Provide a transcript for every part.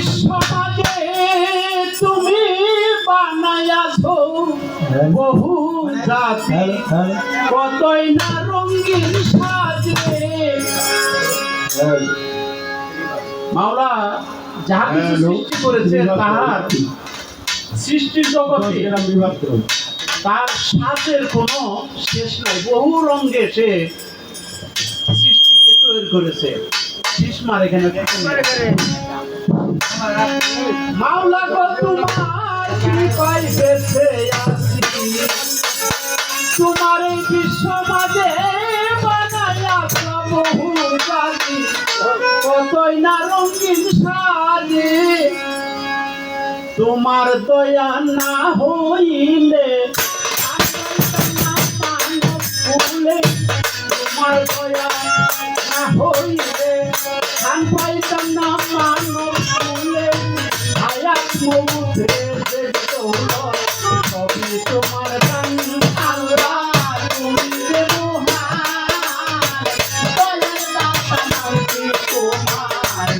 বিশ্বমাঝে তুমি বানায়াছো বহু জাতি কতই না রঙিন সাজবে। মাওলা যাহা কিছু সৃষ্টি করেছে তাহার সৃষ্টির জগতে তার সাজের কোনো শেষ নাই। বহু রঙে সে সৃষ্টিকে তৈরি করেছে। শিশমার এখানে মাওলা গো তোমার কৃপায় বেঁচে আছি, তোমার এই বিশ্ব মাঝে বানায়া বহু জাতি কতই না রঙিন সাজে। তোমার দয়া না হইলে ফুলে, তোমার দয়া না হইলে ধান পাইতাম না মানব ফুলে। হায়াত মৌতে সবই তোমার দান আল্লাহ, তুমি যে মহান দয়ার দাতা নাকি তোমার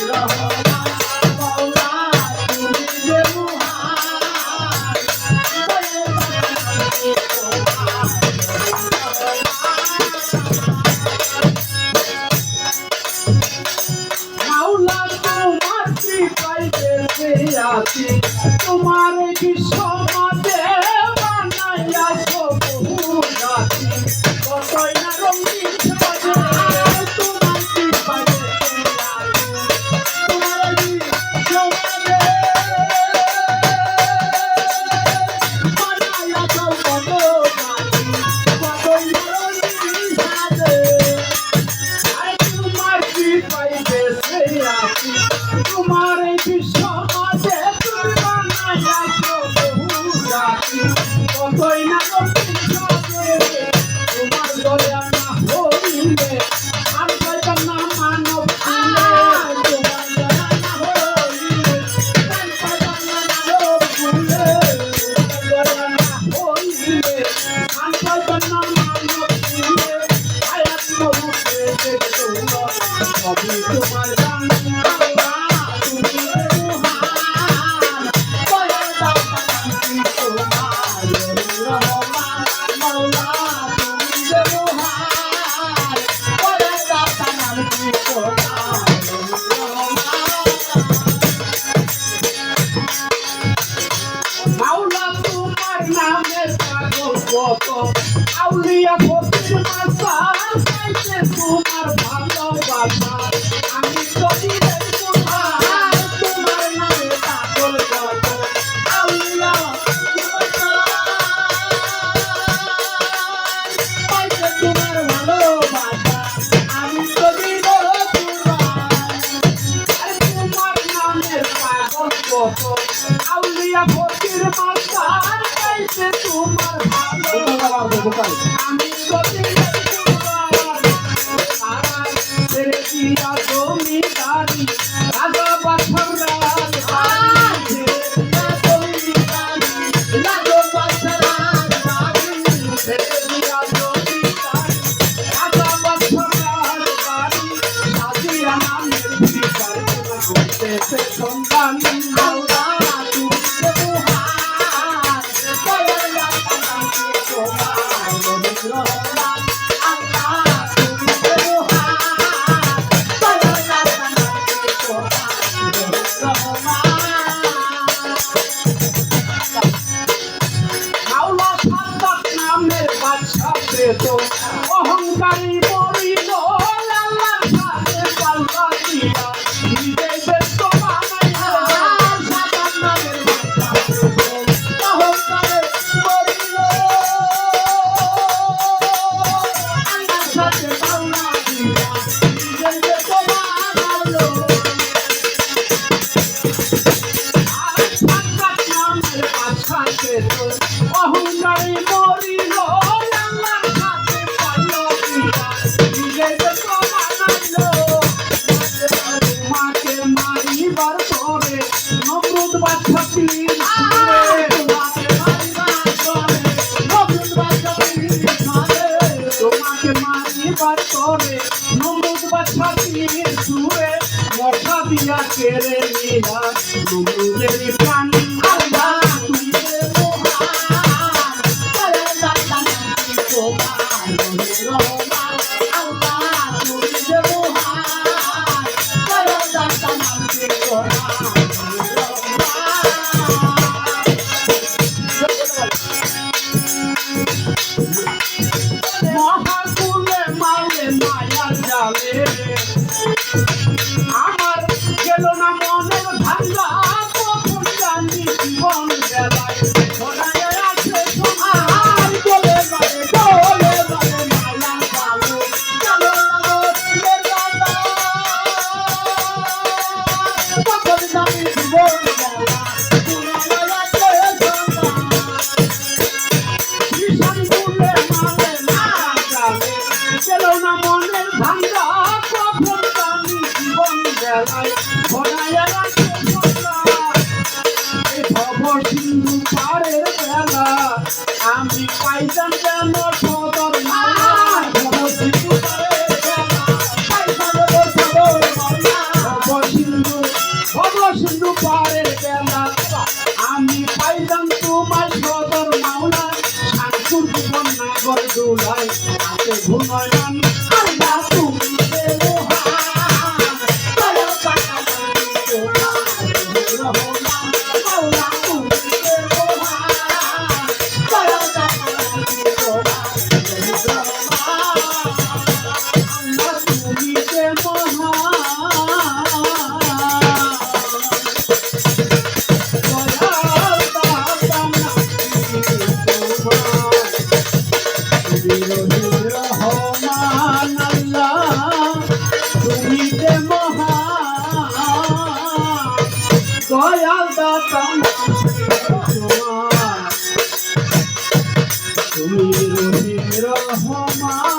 রহমান। মাওলা তুমি যে মহান দয়ার দাতা নাকি তোমার মাওলা তোমার কৃপায় বেঁচে আছি, তোমার বিশ্ব মাঝে বানাইয়াছো বহু জাতি কতই না রঙিন সাজে। তোমার কৃপায় বেঁচে আছি, তোমার বিশ্ব মাঝে বানাইয়াছো বহু জাতি কতই না রঙিন সাজে। তোমার কৃপায় বেঁচে আছি, তোমার এই বিশ্ব মাঝে তুমি বানাইয়াছো বহু জাতি কতই না রঙিন সাজে। তোমার দয়া না হইলে আর পাইতাম না মানব ফুলে, তোমার দয়া না হইলে আর পাইতাম না মানব ফুলে। তোমার দয়া না হইলে আর পাইতাম না মানব ফুলে। হায়াত মৌতে দেখতো সবই তোমার দান আল্লাহ, তুমি যে মহান দয়ার দাতা নাকি তোমার রহমান। মাওলা তুমি যে মহান দয়ার দাতা নাকি তোমার রহমান। মাওলা তোমার নামের পাগল কত, আউলিয়া ফকির মাসা চাইছে তোমার ভালোবাসা। আমি যদি তোমার তোমার নামে পাগল কত, আউলিয়া চাইছে তোমার ভালোবাসা। আমি যদি তোমার নামের পাগল কত, আউলিয়া ফকির মাসা চাইছে তোমার ভালোবাসা। আমি যদি দিয়া জমিদারি রাজা পাথর রাজ বাড়ি, রাজা পাথর রাজ বাড়ি, দিয়া জমিদারি রাজা পাথর রাজ বাড়ি। সাজিয়া নামের বিচার করতেছে সন্তান আল্লাহ, তুমি যে মহান দয়ার দাতা নাকি তোমার রহমান। আল্লাহ তুমি যে মহান দয়ার দাতা নাকি তোমার রহমান। মাওলা সাদ্দাত নামের বাদশা পেত, অহংকারী মরিল আল্লাহর সাথে পাল্লা দিয়া, নিজে ব্যস্ত বানাইয়া সাদ্দাত নামের বাদশা পেত, অহংকারে মরিল আল্লাহর সাথে পাল্লা দিয়া, নিজে ব্যস্ত বানাইলো। সাদ্দাত নামের বাদশা পেত, অহংকারী মরিল আল্লাহর সাথে পাল্লা দিয়া, নিজে ব্যস্ত বানাইলো। মাকে মারিবার পরে নমরুদ বাদশা তীর ছুঁড়ে, তোমাকে মারিবার পরে নমরুদ বাদশা তীর ছুঁড়ে, তোমাকে মারিবার পরে নমরুদ বাদশা তীর ছুঁড়ে। মশা দিয়া কেড়ে নিলা নমরুদের প্রাণ আল্লাহ তুমি যে মহান দয়াল দাতা নামটি তোমার রহমান আল্লাহ তুমি যে মহান দয়াল দাতা নামটি তোমার মহাকুলে মালে মায়ার জালে আমার গেল না মনের ভাঙ্গা কখন জানি জীবন গেলায় ছড়ায় আছে তোমার বলে বারে মায়া কালো কালো রে দাদা কখন জানি জীবন গেলা ছড়ায় আছে ভীষণ বলে মালে মায়া জালে গেল না মনের ভাঙ্গা কখন জানি জীবন গেলায় ছড়ায় আছে এই খবর সিন্ধু পাড়ের বেলা আমি পাইতাম যেন সদর মালা খবর সিন্ধু পাড়ের বেলা পাইতাম সদর মালা খবর সিন্ধু পাড়ের বেলা আমি পাইতাম তোমার সদর মাওলা শান্তুর জীবন নাগর দোলায় হাতে ঘুমাইলাম আল্লাহ তুমি যে মহান দয়াল দাতা নামটি তোমার রহমান আল্লাহ তুমি যে মহান দয়াল দাতা নামটি তোমার রহমান আল্লাহ তুমি যে রহমান আল্লাহ তুমি যে মহান দয়াল দাতা তোমার তুমি রহিম রহমান